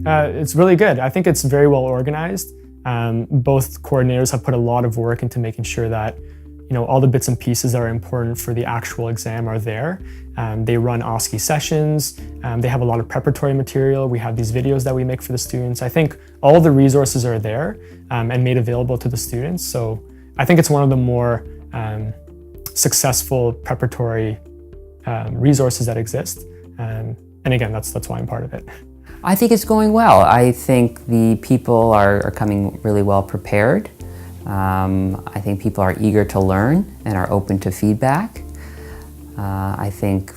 It's really good. I think it's very well organized. Both coordinators have put a lot of work into making sure that all the bits and pieces that are important for the actual exam are there. They run OSCE sessions. They have a lot of preparatory material. We have these videos that we make for the students. I think all the resources are there and made available to the students. So I think it's one of the more successful preparatory resources that exist. And again, that's why I'm part of it. I think it's going well. I think the people are coming really well prepared. I think people are eager to learn and are open to feedback. I think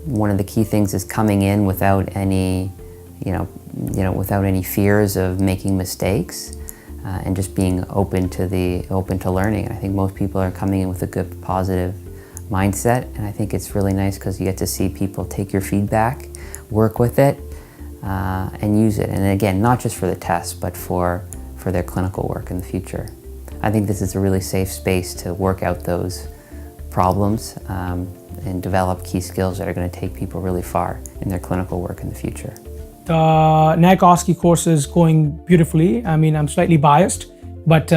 one of the key things is coming in without any, without any fears of making mistakes, and just being open to learning. I think most people are coming in with a good, positive mindset, and I think it's really nice because you get to see people take your feedback, work with it, and use it. And again, not just for the test, but for their clinical work in the future. I think this is a really safe space to work out those problems and develop key skills that are going to take people really far in their clinical work in the future. The NAC OSCE course is going beautifully. I mean, I'm slightly biased, but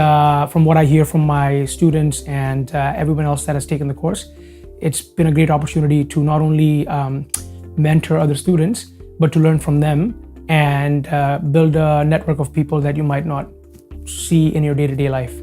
from what I hear from my students and everyone else that has taken the course, it's been a great opportunity to not only mentor other students, but to learn from them and build a network of people that you might not see in your day-to-day life.